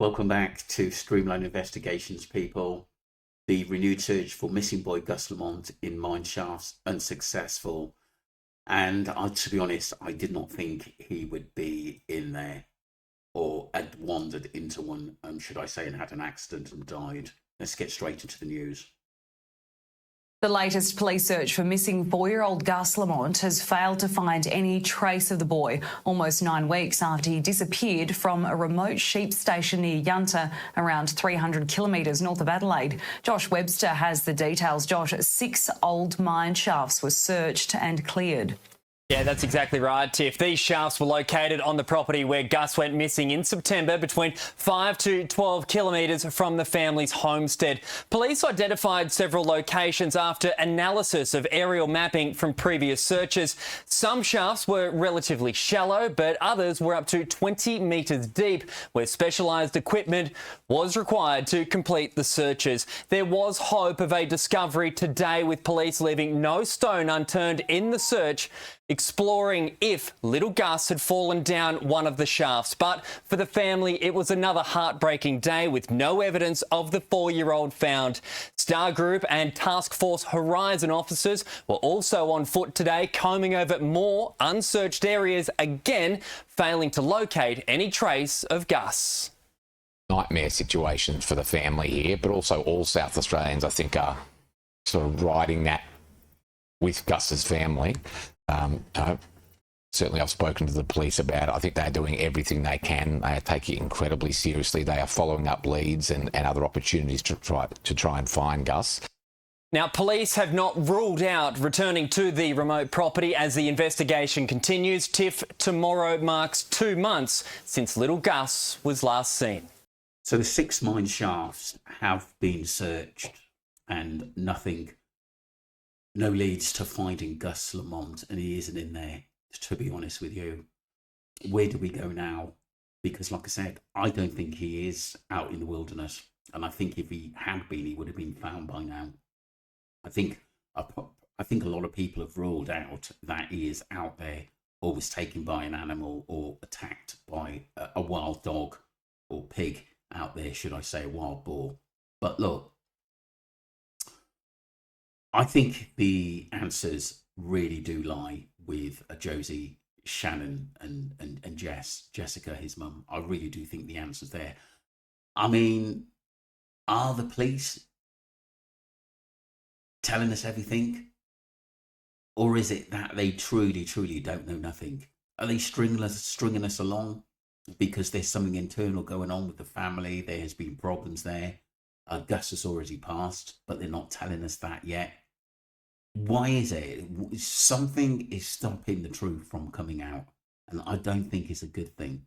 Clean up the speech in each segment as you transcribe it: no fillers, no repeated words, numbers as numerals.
Welcome back to Streamline Investigations, people. The renewed search for missing boy Gus Lamont in mineshafts unsuccessful. And to be honest, I did not think he would be in there or had wandered into one, should I say, and had an accident and died. Let's get straight into the news. The latest police search for missing 4-year-old Gus Lamont has failed to find any trace of the boy, almost 9 weeks after he disappeared from a remote sheep station near Yunta, around 300 kilometres north of Adelaide. Josh Webster has the details. Josh, 6 old mine shafts were searched and cleared. Yeah, that's exactly right, Tiff. These shafts were located on the property where Gus went missing in September, between 5 to 12 kilometres from the family's homestead. Police identified several locations after analysis of aerial mapping from previous searches. Some shafts were relatively shallow, but others were up to 20 metres deep, where specialised equipment was required to complete the searches. There was hope of a discovery today, with police leaving no stone unturned in the search, exploring if little Gus had fallen down one of the shafts. But for the family, it was another heartbreaking day with no evidence of the 4-year-old found. Star Group and Task Force Horizon officers were also on foot today, combing over more unsearched areas again, failing to locate any trace of Gus. Nightmare situations for the family here, but also all South Australians, I think, are sort of riding that with Gus's family. Certainly I've spoken to the police about it. I think they're doing everything they can. They are taking it incredibly seriously. They are following up leads and other opportunities to try and find Gus. Now, police have not ruled out returning to the remote property as the investigation continues. Tiff, tomorrow marks 2 months since little Gus was last seen. So the 6 mine shafts have been searched and no leads to finding Gus Lamont, and he isn't in there, to be honest with you. Where do we go now? Because like I said, I don't think he is out in the wilderness, and I think if he had been, he would have been found by now. I think a lot of people have ruled out that he is out there, or was taken by an animal, or attacked by a wild dog or pig out there, should I say, a wild boar. But look, I think the answers really do lie with Josie, Shannon, and Jessica, his mum. I really do think the answer's there. I mean, are the police telling us everything? Or is it that they truly don't know nothing? Are they stringing us along because there's something internal going on with the family? There has been problems there. Gus has already passed, but they're not telling us that yet. Why is it? Something is stopping the truth from coming out, and I don't think it's a good thing.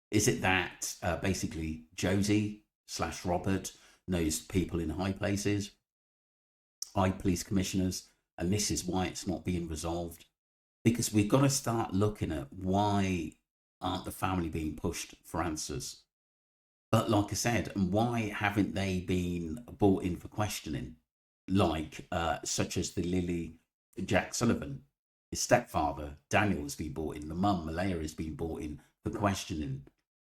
Is it that basically Josie / Robert knows people in high places, high police commissioners, and this is why it's not being resolved? Because we've got to start looking at why aren't the family being pushed for answers? But like I said, and why haven't they been brought in for questioning? Like such as the Lily Jack Sullivan, his stepfather Daniel has been brought in, the mum Malaya has been brought in for questioning.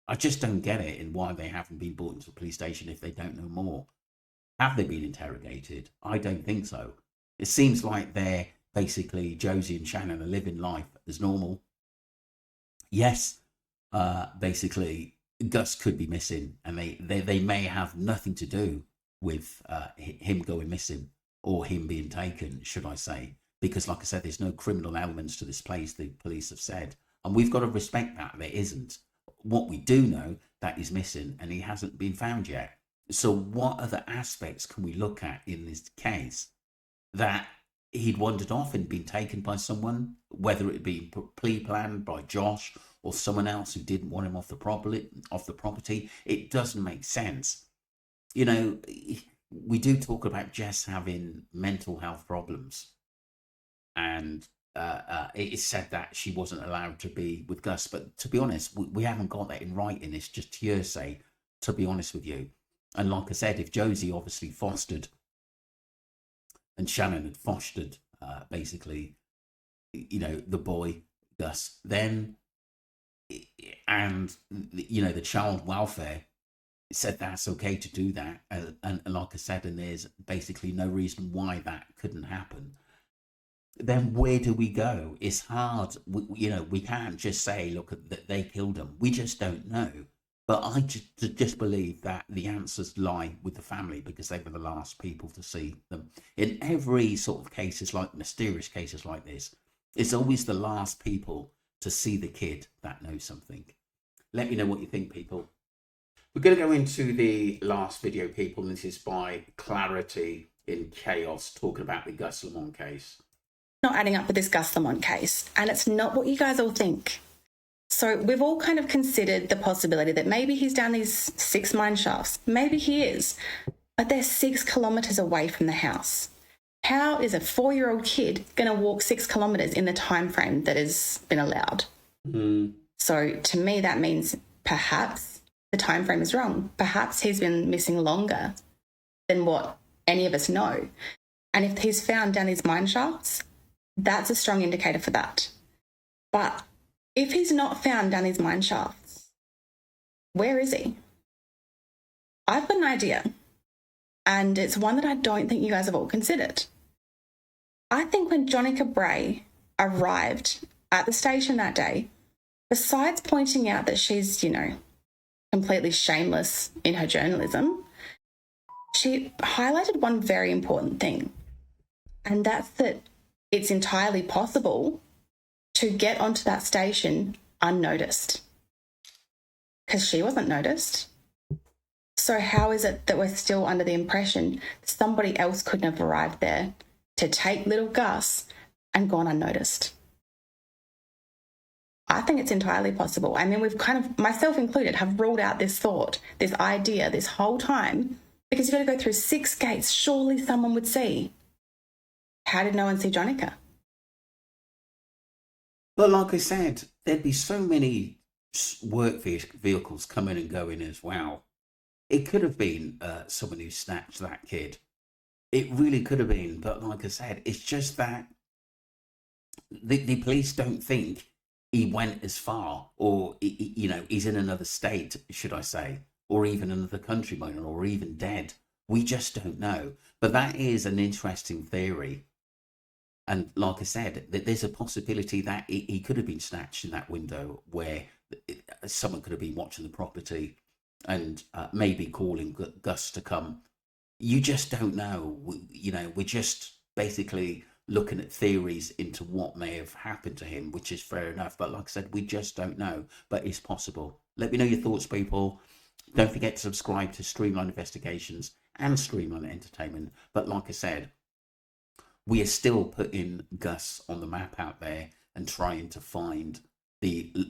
I just don't get it, and why they haven't been brought into a police station if they don't know more. Have they been interrogated? I don't think so. It seems like they're basically, Josie and Shannon are living life as normal. Yes, basically Gus could be missing, and they may have nothing to do with him going missing, or him being taken, should I say, because like I said, there's no criminal elements to this place, the police have said, and we've got to respect that there isn't. What we do know, that he's missing and he hasn't been found yet. So what other aspects can we look at in this case that he'd wandered off and been taken by someone, whether it be pre-planned by Josh or someone else who didn't want him off the property? It doesn't make sense. You know, we do talk about Jess having mental health problems, and it is said that she wasn't allowed to be with Gus. But to be honest, we haven't got that in writing. It's just hearsay, to be honest with you. And like I said, if Josie obviously fostered and Shannon had fostered basically, you know, the boy Gus, then, and you know, the child welfare said that's okay to do that. And like I said, and there's basically no reason why that couldn't happen. Then where do we go? It's hard. We can't just say, look, that they killed them. We just don't know. But I just believe that the answers lie with the family, because they were the last people to see them. In every sort of cases, like mysterious cases like this, it's always the last people to see the kid that know something. Let me know what you think, people. We're going to go into the last video, people. This is by Clarity in Chaos, talking about the Gus Lamont case. Not adding up with this Gus Lamont case, and it's not what you guys all think. So we've all kind of considered the possibility that maybe he's down these 6 mine shafts. Maybe he is, but they're 6 kilometres away from the house. How is a 4-year-old kid going to walk 6 kilometres in the time frame that has been allowed? So to me, that means perhaps the time frame is wrong. Perhaps he's been missing longer than what any of us know. And if he's found down these mine shafts, that's a strong indicator for that. But if he's not found down these mine shafts, where is he? I've got an idea, and it's one that I don't think you guys have all considered. I think when Jonica Bray arrived at the station that day, besides pointing out that she's, completely shameless in her journalism, she highlighted one very important thing, and that's that it's entirely possible to get onto that station unnoticed, because she wasn't noticed. So how is it that we're still under the impression somebody else couldn't have arrived there to take little Gus and gone unnoticed? I think it's entirely possible. I mean, we've kind of, myself included, have ruled out this thought, this idea this whole time, because you've got to go through 6 gates. Surely someone would see. How did no one see Jonica? But like I said, there'd be so many work vehicles coming and going as well. It could have been someone who snatched that kid. It really could have been. But like I said, it's just that the police don't think he went as far, or, he's in another state, should I say, or even another country, or even dead. We just don't know. But that is an interesting theory. And like I said, there's a possibility that he could have been snatched in that window where someone could have been watching the property and maybe calling Gus to come. You just don't know. We're just basically looking at theories into what may have happened to him, which is fair enough. But like I said, we just don't know. But it's possible. Let me know your thoughts, people. Don't forget to subscribe to Streamline Investigations and Streamline Entertainment. But like I said, we are still putting Gus on the map out there and trying to find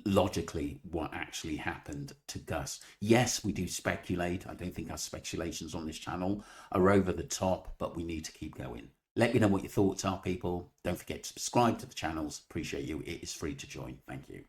logically what actually happened to Gus. Yes, we do speculate. I don't think our speculations on this channel are over the top, but we need to keep going. Let me know what your thoughts are, people. Don't forget to subscribe to the channels. Appreciate you. It is free to join. Thank you.